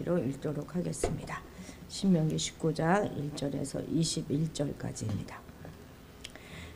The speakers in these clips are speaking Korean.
소리로 읽도록 하겠습니다. 신명기 19장 1절에서 21절까지입니다.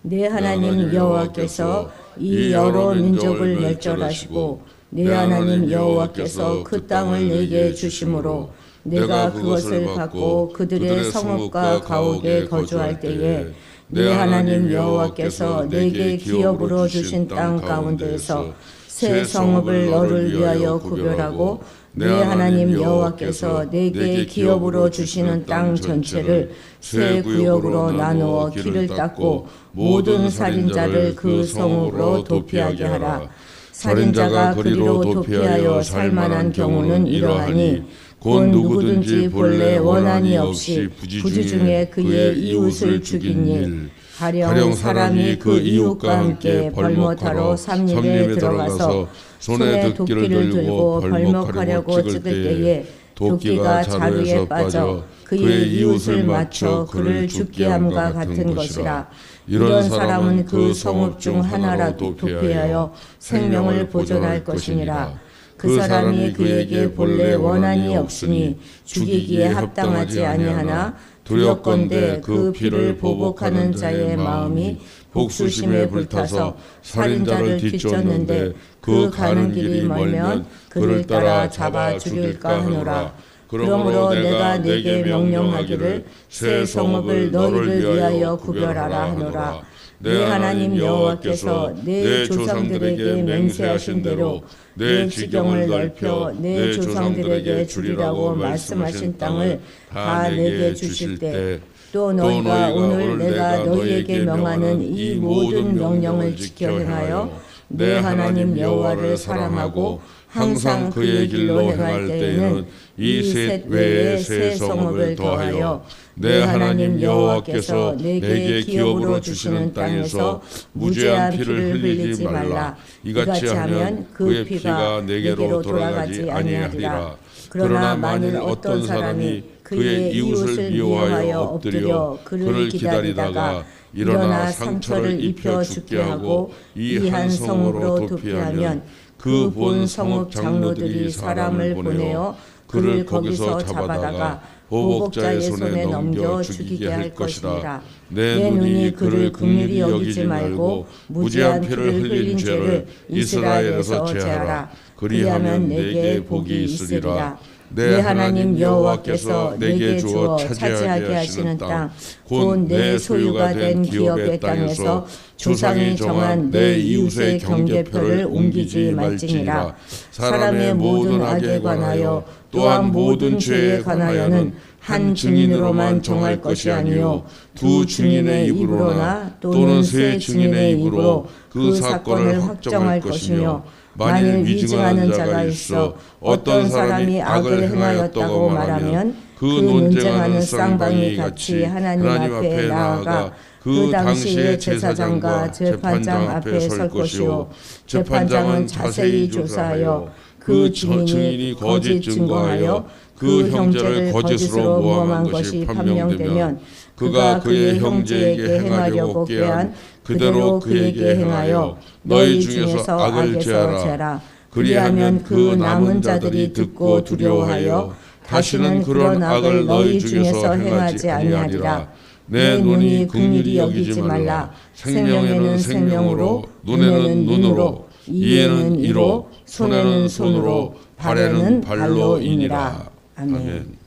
내 하나님 여호와께서 이 여러 민족을 멸절하시고 내 하나님 여호와께서 그 땅을 내게 주심으로 내가 그것을 받고 그들의 성읍과 가옥에 거주할 때에 내 하나님 여호와께서 내게 기업으로 주신 땅 가운데에서 새 성읍을 너를 위하여 구별하고 내 하나님 여호와께서 내게 기업으로 주시는 땅 전체를 세 구역으로 나누어 길을 닦고 모든 살인자를 그 성읍으로 도피하게 하라. 살인자가 그리로 도피하여 살만한 경우는 이러하니 곧 누구든지 본래 원한이 없이 부지 중에 그의 이웃을 죽인 일, 가령 사람이 그 이웃과 함께 벌목하러 삽입에 들어가서 손에 도끼를 들고 벌목하려고 찍을 때에 도끼가 자루에 빠져 그의 이웃을 맞춰 그를 죽게 함과 같은 것이라. 이런 사람은 그 성읍 중 하나라도 도피하여 생명을 보존할 것이니라. 그 사람이 그에게 본래 원한이 없으니 죽이기에 합당하지 아니하나 두렵건대 그 피를 보복하는 자의 마음이 복수심에 불타서 살인자를 뒤쫓는데 그 가는 길이 멀면 그를 따라 잡아 죽일까 하노라. 그러므로 내가 네게 명령하기를 새 성읍을 너희를 위하여 구별하라 하노라. 내 하나님 여호와께서 내 조상들에게 맹세하신 대로 내 지경을 넓혀 내 조상들에게 주리라고 말씀하신 땅을 다 내게 주실 때 또 너희가 오늘 내가 너희에게 명하는 이 모든 명령을 지켜 행하여 내 하나님 여호와를 사랑하고 항상 그의 길로 행할 때에는 이 셋 외에 새 성읍을 더하여 내 하나님 여호와께서 내게 기업으로 주시는 땅에서 무죄한 피를 흘리지 말라. 이같이 하면 그 피가 내게로 돌아가지 아니하리라. 그러나 만일 어떤 사람이 그의 이웃을 미워하여 엎드려 그를 기다리다가 일어나 상처를 입혀 죽게 하고 이 한 성읍으로 도피하면 그 본 성읍 장로들이 사람을 보내어 그를 거기서 잡아다가 보복자의 손에 넘겨 죽이게 할 것이라. 내 눈이 그를 긍휼히 여기지 말고 무죄한 피를 흘린 죄를 이스라엘에서 제하라. 그리하면 내게 복이 있으리라. 내 하나님 여호와께서 내게 주어 차지하게 하시는 땅, 곧 내 소유가 된 기업의 땅에서 조상이 정한 내 이웃의 경계표를 옮기지 말지니라. 사람의 모든 악에 관하여 또한 모든 죄에 관하여는 한 증인으로만 정할 것이 아니요 두 증인의 입으로나 또는 세 증인의 입으로 그 사건을 확정할 것이며 만일 위증하는 자가 있어 어떤 사람이 악을 행하였다고 말하면 그 논쟁하는 쌍방이 같이 하나님 앞에 나아가 그 당시에 제사장과 재판장 앞에 설 것이요 재판장은 자세히 조사하여 그 증인이 거짓 증거하여 그 형제를 거짓으로 모함한 것이 판명되면 그가 그의 형제에게 행하려고 꾀한 그대로 그에게 행하여 너희 중에서 악을 제하라. 그리하면 그 남은 자들이 듣고 두려워하여 다시는 그런 악을 너희 중에서 행하지 아니하리라. 내 눈이 긍휼히 여기지 말라. 생명에는 생명으로, 눈에는 눈으로, 이에는 이로, 손에는 손으로, 발에는 발로이니라. 아멘.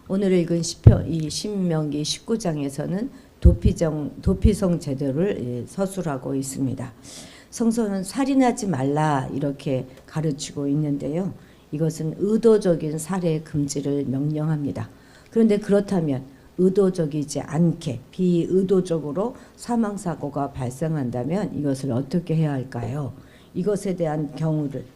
오늘 읽은 이 신명기 19장에서는 도피성 제도를 서술하고 있습니다. 성서는 살인하지 말라 이렇게 가르치고 있는데요. 이것은 의도적인 살해 금지를 명령합니다. 그런데 그렇다면 의도적이지 않게 비의도적으로 사망사고가 발생한다면 이것을 어떻게 해야 할까요? 이것에 대한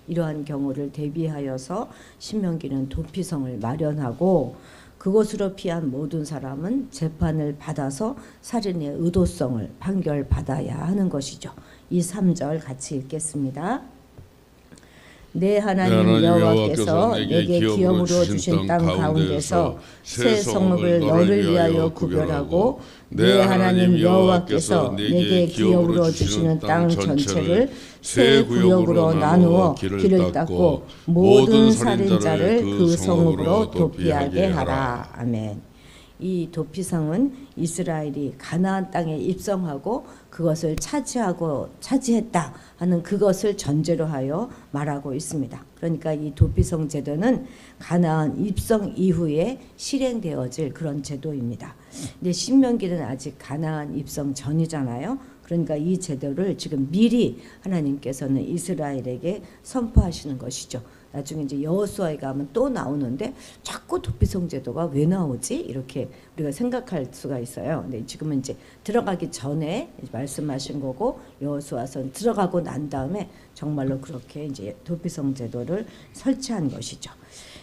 이러한 경우를 대비하여서 신명기는 도피성을 마련하고 그것으로 피한 모든 사람은 재판을 받아서 살인의 의도성을 판결받아야 하는 것이죠. 이 3절 같이 읽겠습니다. 내 하나님 여호와께서 내게 기업으로 주신 땅 가운데서 새 성읍을 너를 위하여 구별하고 내 하나님 여호와께서 내게 기업으로 주시는 땅 전체를 세 구역으로 나누어 길을 닦고 모든 살인자를 그 성읍으로 도피하게 하라. 아멘. 이 도피성은 이스라엘이 가나안 땅에 입성하고 그것을 차지했다 하는 그것을 전제로 하여 말하고 있습니다. 그러니까 이 도피성 제도는 가나안 입성 이후에 실행되어질 그런 제도입니다. 근데 신명기는 아직 가나안 입성 전이잖아요. 그러니까 이 제도를 지금 미리 하나님께서는 이스라엘에게 선포하시는 것이죠. 나중에 이제 여호수아에 가면 또 나오는데 자꾸 도피성 제도가 왜 나오지? 이렇게 우리가 생각할 수가 있어요. 근데 지금은 이제 들어가기 전에 말씀하신 거고 여호수아선 들어가고 난 다음에 정말로 그렇게 이제 도피성 제도를 설치한 것이죠.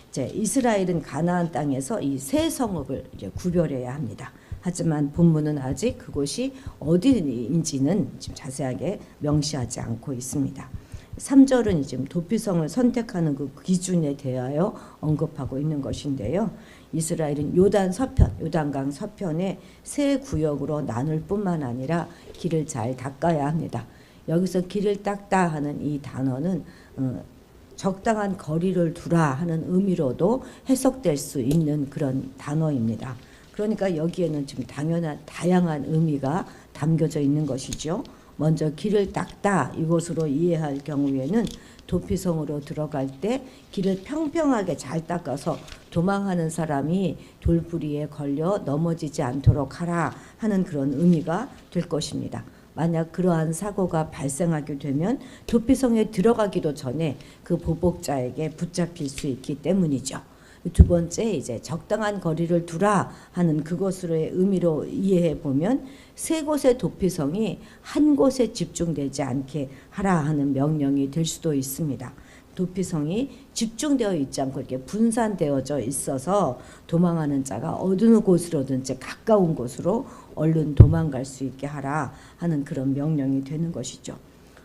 이제 이스라엘은 가나안 땅에서 이 세 성읍을 이제 구별해야 합니다. 하지만 본문은 아직 그곳이 어디인지는 지금 자세하게 명시하지 않고 있습니다. 3절은 지금 도피성을 선택하는 그 기준에 대하여 언급하고 있는 것인데요. 이스라엘은 요단 서편, 요단강 서편에 세 구역으로 나눌 뿐만 아니라 길을 잘 닦아야 합니다. 여기서 길을 닦다 하는 이 단어는 적당한 거리를 두라 하는 의미로도 해석될 수 있는 그런 단어입니다. 그러니까 여기에는 지금 다양한 의미가 담겨져 있는 것이죠. 먼저 길을 닦다 이것으로 이해할 경우에는 도피성으로 들어갈 때 길을 평평하게 잘 닦아서 도망하는 사람이 돌부리에 걸려 넘어지지 않도록 하라 하는 그런 의미가 될 것입니다. 만약 그러한 사고가 발생하게 되면 도피성에 들어가기도 전에 그 보복자에게 붙잡힐 수 있기 때문이죠. 두 번째 이제 적당한 거리를 두라 하는 그것으로의 의미로 이해해 보면 세 곳의 도피성이 한 곳에 집중되지 않게 하라 하는 명령이 될 수도 있습니다. 도피성이 집중되어 있지 않고 이렇게 분산되어져 있어서 도망하는 자가 어느 곳으로든지 가까운 곳으로 얼른 도망갈 수 있게 하라 하는 그런 명령이 되는 것이죠.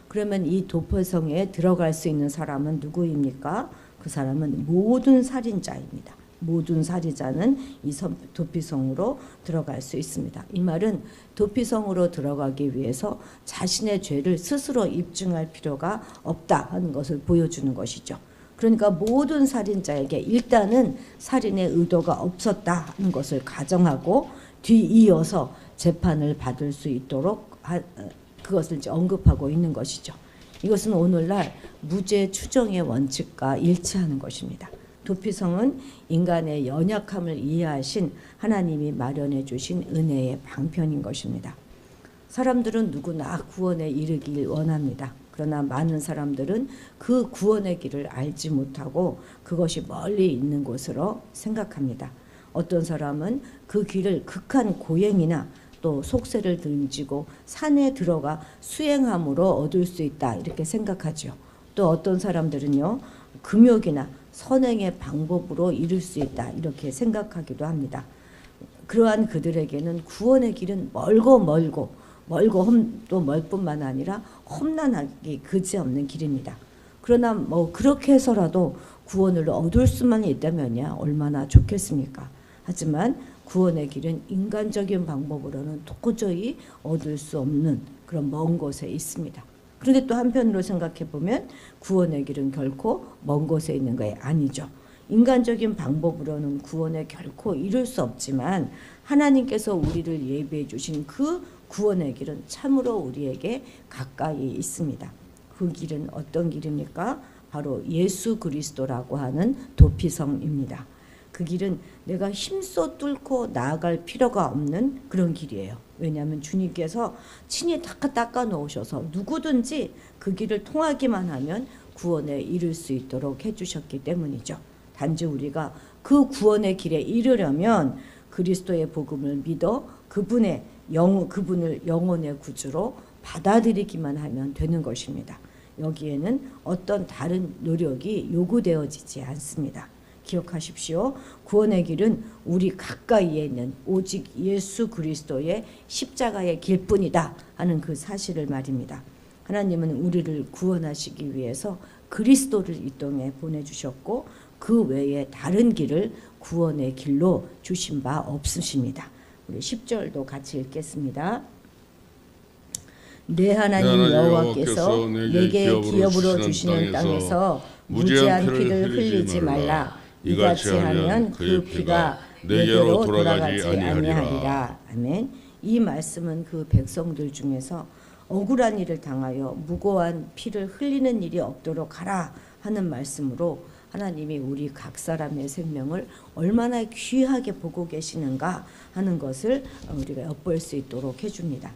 그러면 이 도피성에 들어갈 수 있는 사람은 누구입니까? 그 사람은 모든 살인자입니다. 모든 살인자는 이 도피성으로 들어갈 수 있습니다. 이 말은 도피성으로 들어가기 위해서 자신의 죄를 스스로 입증할 필요가 없다 하는 것을 보여주는 것이죠. 그러니까 모든 살인자에게 일단은 살인의 의도가 없었다 하는 것을 가정하고 뒤이어서 재판을 받을 수 있도록 그것을 이제 언급하고 있는 것이죠. 이것은 오늘날 무죄 추정의 원칙과 일치하는 것입니다. 도피성은 인간의 연약함을 이해하신 하나님이 마련해 주신 은혜의 방편인 것입니다. 사람들은 누구나 구원에 이르길 원합니다. 그러나 많은 사람들은 그 구원의 길을 알지 못하고 그것이 멀리 있는 곳으로 생각합니다. 어떤 사람은 그 길을 극한 고행이나 또 속세를 등지고 산에 들어가 수행함으로 얻을 수 있다 이렇게 생각하죠. 또 어떤 사람들은요 금욕이나 선행의 방법으로 이룰 수 있다 이렇게 생각하기도 합니다. 그러한 그들에게는 구원의 길은 멀고 또 멀 뿐만 아니라 험난하기 그지없는 길입니다. 그러나 뭐 그렇게 해서라도 구원을 얻을 수만 있다면야 얼마나 좋겠습니까? 하지만 구원의 길은 인간적인 방법으로는 도저히 얻을 수 없는 그런 먼 곳에 있습니다. 그런데 또 한편으로 생각해 보면 구원의 길은 결코 먼 곳에 있는 게 아니죠. 인간적인 방법으로는 구원에 결코 이룰 수 없지만 하나님께서 우리를 예비해 주신 그 구원의 길은 참으로 우리에게 가까이 있습니다. 그 길은 어떤 길입니까? 바로 예수 그리스도라고 하는 도피성입니다. 그 길은 내가 힘써 뚫고 나아갈 필요가 없는 그런 길이에요. 왜냐하면 주님께서 친히 닦아 놓으셔서 누구든지 그 길을 통하기만 하면 구원에 이를 수 있도록 해주셨기 때문이죠. 단지 우리가 그 구원의 길에 이르려면 그리스도의 복음을 믿어 그분을 영혼의 구주로 받아들이기만 하면 되는 것입니다. 여기에는 어떤 다른 노력이 요구되어지지 않습니다. 기억하십시오. 구원의 길은 우리 가까이에 있는 오직 예수 그리스도의 십자가의 길뿐이다 하는 그 사실을 말입니다. 하나님은 우리를 구원하시기 위해서 그리스도를 이 땅에 보내주셨고 그 외에 다른 길을 구원의 길로 주신 바 없으십니다. 우리 10절도 같이 읽겠습니다. 내 하나님 여호와께서 내게 기업으로 주시는 땅에서 무죄한 피를 흘리지 말라. 이같이 하면 그 피가 내게로 돌아가지 아니하리라. 아멘. 이 말씀은 그 백성들 중에서 억울한 일을 당하여 무고한 피를 흘리는 일이 없도록 하라 하는 말씀으로 하나님이 우리 각 사람의 생명을 얼마나 귀하게 보고 계시는가 하는 것을 우리가 엿볼 수 있도록 해줍니다.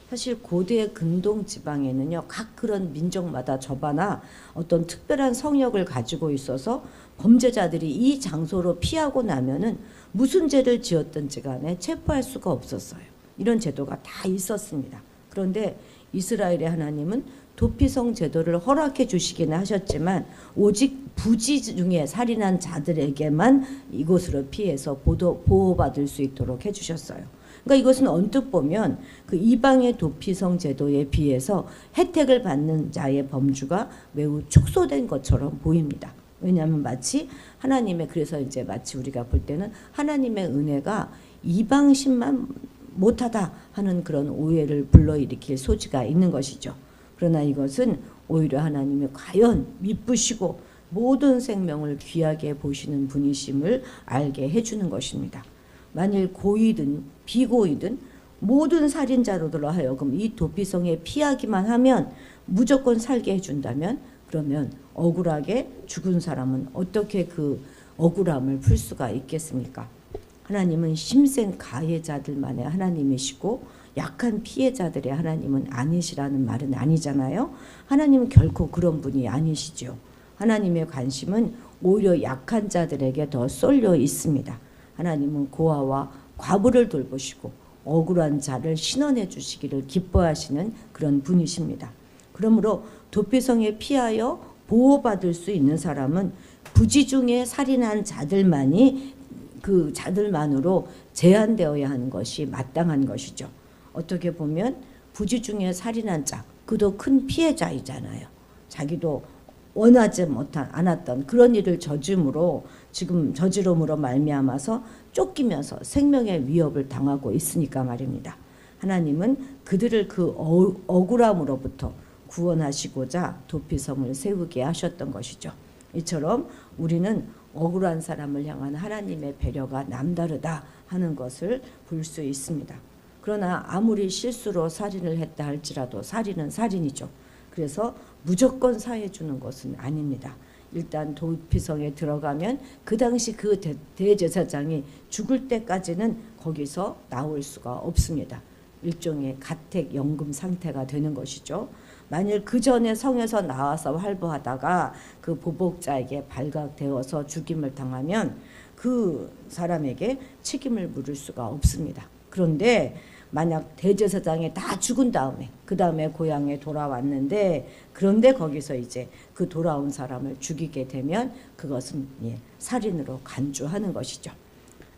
사실 고대 근동 지방에는요, 각 그런 민족마다 저마다 어떤 특별한 성역을 가지고 있어서 범죄자들이 이 장소로 피하고 나면은 무슨 죄를 지었든지 간에 체포할 수가 없었어요. 이런 제도가 다 있었습니다. 그런데 이스라엘의 하나님은 도피성 제도를 허락해 주시기는 하셨지만 오직 부지 중에 살인한 자들에게만 이곳으로 피해서 보호받을 수 있도록 해주셨어요. 그러니까 이것은 언뜻 보면 그 이방의 도피성 제도에 비해서 혜택을 받는 자의 범주가 매우 축소된 것처럼 보입니다. 왜냐하면 마치 하나님의, 그래서 이제 마치 우리가 볼 때는 하나님의 은혜가 이방신만 못하다 하는 그런 오해를 불러일으킬 소지가 있는 것이죠. 그러나 이것은 오히려 하나님이 과연 미쁘시고 모든 생명을 귀하게 보시는 분이심을 알게 해주는 것입니다. 만일 고이든 비고이든 모든 살인자로들로 하여금 이 도피성에 피하기만 하면 무조건 살게 해준다면 그러면 억울하게 죽은 사람은 어떻게 그 억울함을 풀 수가 있겠습니까? 하나님은 힘센 가해자들만의 하나님이시고 약한 피해자들의 하나님은 아니시라는 말은 아니잖아요. 하나님은 결코 그런 분이 아니시죠. 하나님의 관심은 오히려 약한 자들에게 더 쏠려 있습니다. 하나님은 고아와 과부를 돌보시고 억울한 자를 신원해 주시기를 기뻐하시는 그런 분이십니다. 그러므로 도피성에 피하여 보호받을 수 있는 사람은 부지 중에 살인한 자들만이 그 자들만으로 제한되어야 하는 것이 마땅한 것이죠. 어떻게 보면 부지 중에 살인한 자, 그도 큰 피해자이잖아요. 자기도 원하지 않았던 그런 일을 저지름으로 말미암아서 쫓기면서 생명의 위협을 당하고 있으니까 말입니다. 하나님은 그들을 그 억울함으로부터 구원하시고자 도피성을 세우게 하셨던 것이죠. 이처럼 우리는 억울한 사람을 향한 하나님의 배려가 남다르다 하는 것을 볼 수 있습니다. 그러나 아무리 실수로 살인을 했다 할지라도 살인은 살인이죠. 그래서 무조건 사해 주는 것은 아닙니다. 일단 도피성에 들어가면 그 당시 그 대제사장이 죽을 때까지는 거기서 나올 수가 없습니다. 일종의 가택연금 상태가 되는 것이죠. 만일 그 전에 성에서 나와서 활보하다가 그 보복자에게 발각되어서 죽임을 당하면 그 사람에게 책임을 물을 수가 없습니다. 그런데 만약 대제사장이 다 죽은 다음에 그 다음에 고향에 돌아왔는데 그런데 거기서 이제 그 돌아온 사람을 죽이게 되면 그것은 살인으로 간주하는 것이죠.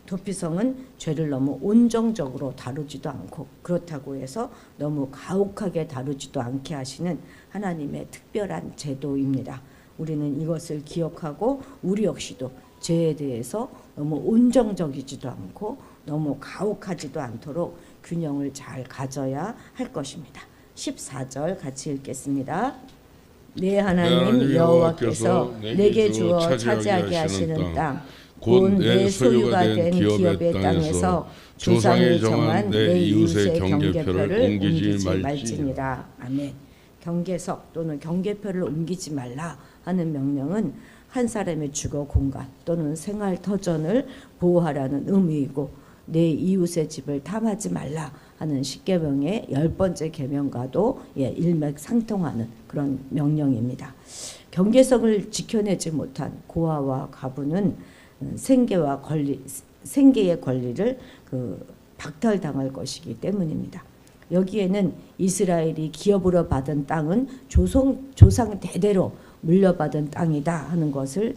도피성은 죄를 너무 온정적으로 다루지도 않고 그렇다고 해서 너무 가혹하게 다루지도 않게 하시는 하나님의 특별한 제도입니다. 우리는 이것을 기억하고 우리 역시도 죄에 대해서 너무 온정적이지도 않고 너무 가혹하지도 않도록 균형을 잘 가져야 할 것입니다. 14절 같이 읽겠습니다. 내 하나님 여호와께서 내게 주어 차지하게 하시는 땅 곧 내 소유가 된 기업의 땅에서 조상이 정한 내 이웃의 경계표를 옮기지 말지니라. 아멘. 경계석 또는 경계표를 옮기지 말라 하는 명령은 한 사람의 주거 공간 또는 생활 터전을 보호하라는 의미이고 내 이웃의 집을 탐하지 말라 하는 십계명의 10번째 계명과도 일맥상통하는 그런 명령입니다. 경계석을 지켜내지 못한 고아와 과부는 생계의 권리를 박탈당할 것이기 때문입니다. 여기에는 이스라엘이 기업으로 받은 땅은 조상 대대로 물려받은 땅이다 하는 것을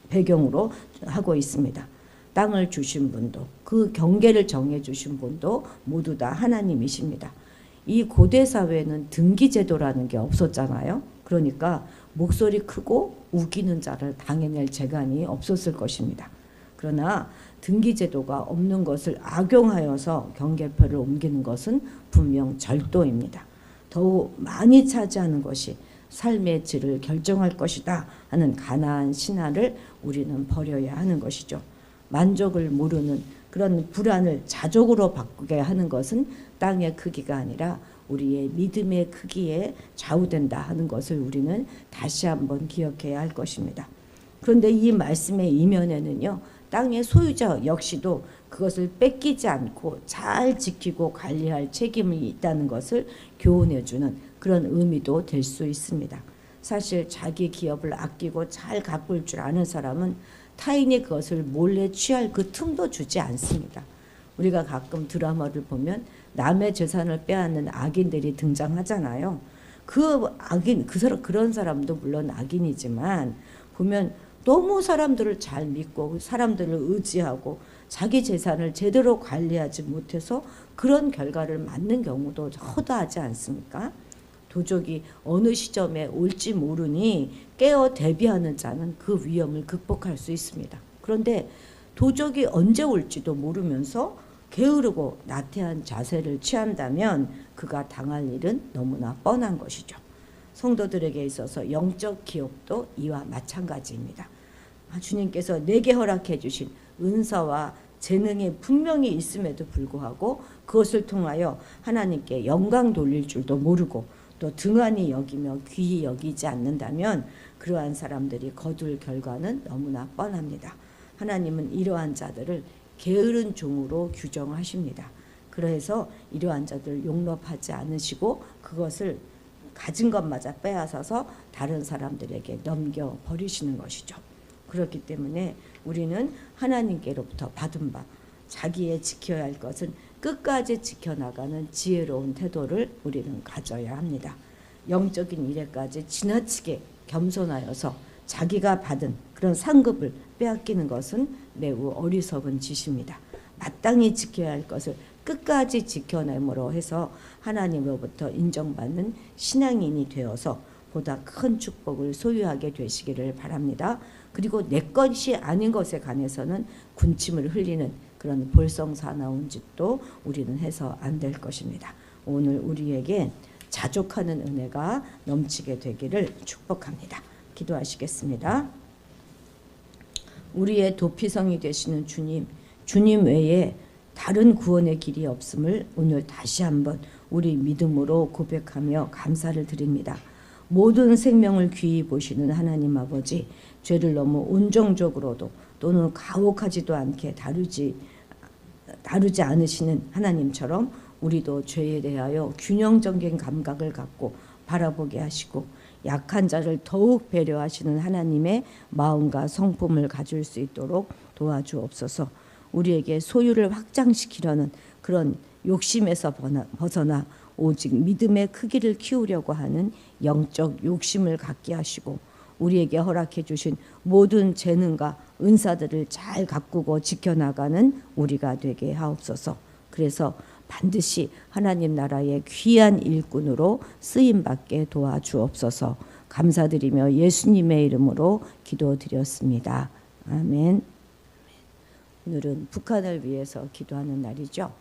배경으로 하고 있습니다. 땅을 주신 분도 그 경계를 정해 주신 분도 모두 다 하나님이십니다. 이 고대 사회는 등기제도라는 게 없었잖아요. 그러니까 목소리 크고 우기는 자를 당해낼 재간이 없었을 것입니다. 그러나 등기제도가 없는 것을 악용하여서 경계표를 옮기는 것은 분명 절도입니다. 더욱 많이 차지하는 것이 삶의 질을 결정할 것이다 하는 가나안 신화를 우리는 버려야 하는 것이죠. 만족을 모르는 그런 불안을 자족으로 바꾸게 하는 것은 땅의 크기가 아니라 우리의 믿음의 크기에 좌우된다 하는 것을 우리는 다시 한번 기억해야 할 것입니다. 그런데 이 말씀의 이면에는요, 땅의 소유자 역시도 그것을 뺏기지 않고 잘 지키고 관리할 책임이 있다는 것을 교훈해주는 그런 의미도 될 수 있습니다. 사실 자기 기업을 아끼고 잘 가꿀 줄 아는 사람은 타인이 그것을 몰래 취할 그 틈도 주지 않습니다. 우리가 가끔 드라마를 보면 남의 재산을 빼앗는 악인들이 등장하잖아요. 그 악인, 그런 사람도 물론 악인이지만 보면 너무 사람들을 잘 믿고 사람들을 의지하고 자기 재산을 제대로 관리하지 못해서 그런 결과를 맞는 경우도 허다하지 않습니까? 도적이 어느 시점에 올지 모르니 깨어 대비하는 자는 그 위험을 극복할 수 있습니다. 그런데 도적이 언제 올지도 모르면서 게으르고 나태한 자세를 취한다면 그가 당할 일은 너무나 뻔한 것이죠. 성도들에게 있어서 영적 기업도 이와 마찬가지입니다. 주님께서 내게 허락해 주신 은사와 재능이 분명히 있음에도 불구하고 그것을 통하여 하나님께 영광 돌릴 줄도 모르고 또 등한히 여기며 귀히 여기지 않는다면 그러한 사람들이 거둘 결과는 너무나 뻔합니다. 하나님은 이러한 자들을 게으른 종으로 규정하십니다. 그래서 이러한 자들을 용납하지 않으시고 그것을 가진 것마저 빼앗아서 다른 사람들에게 넘겨버리시는 것이죠. 그렇기 때문에 우리는 하나님께로부터 받은 바 자기의 지켜야 할 것은 끝까지 지켜나가는 지혜로운 태도를 우리는 가져야 합니다. 영적인 일에까지 지나치게 겸손하여서 자기가 받은 그런 상급을 빼앗기는 것은 매우 어리석은 짓입니다. 마땅히 지켜야 할 것을 끝까지 지켜내므로 해서 하나님으로부터 인정받는 신앙인이 되어서 보다 큰 축복을 소유하게 되시기를 바랍니다. 그리고 내 것이 아닌 것에 관해서는 군침을 흘리는 그런 볼썽사나운 짓도 우리는 해서 안 될 것입니다. 오늘 우리에게 자족하는 은혜가 넘치게 되기를 축복합니다. 기도하시겠습니다. 우리의 도피성이 되시는 주님 외에 다른 구원의 길이 없음을 오늘 다시 한번 우리 믿음으로 고백하며 감사를 드립니다. 모든 생명을 귀히 보시는 하나님 아버지, 죄를 너무 온정적으로도 또는 가혹하지도 않게 다루지 않으시는 하나님처럼 우리도 죄에 대하여 균형적인 감각을 갖고 바라보게 하시고 약한 자를 더욱 배려하시는 하나님의 마음과 성품을 가질 수 있도록 도와주옵소서. 우리에게 소유를 확장시키려는 그런 욕심에서 벗어나 오직 믿음의 크기를 키우려고 하는 영적 욕심을 갖게 하시고 우리에게 허락해 주신 모든 재능과 은사들을 잘 가꾸고 지켜나가는 우리가 되게 하옵소서. 그래서 반드시 하나님 나라의 귀한 일꾼으로 쓰임받게 도와주옵소서. 감사드리며 예수님의 이름으로 기도드렸습니다. 아멘. 오늘은 북한을 위해서 기도하는 날이죠.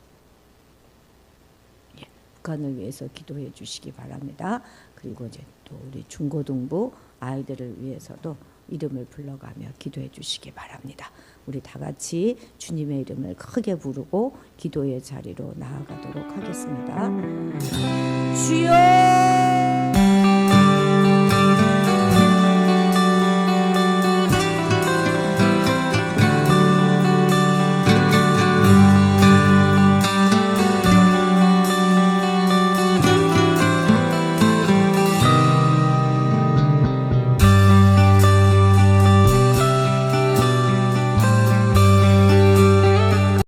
북한을 위해서 기도해 주시기 바랍니다. 그리고 이제 또 우리 중고등부 아이들을 위해서도 이름을 불러가며 기도해 주시기 바랍니다. 우리 다 같이 주님의 이름을 크게 부르고 기도의 자리로 나아가도록 하겠습니다. 주여!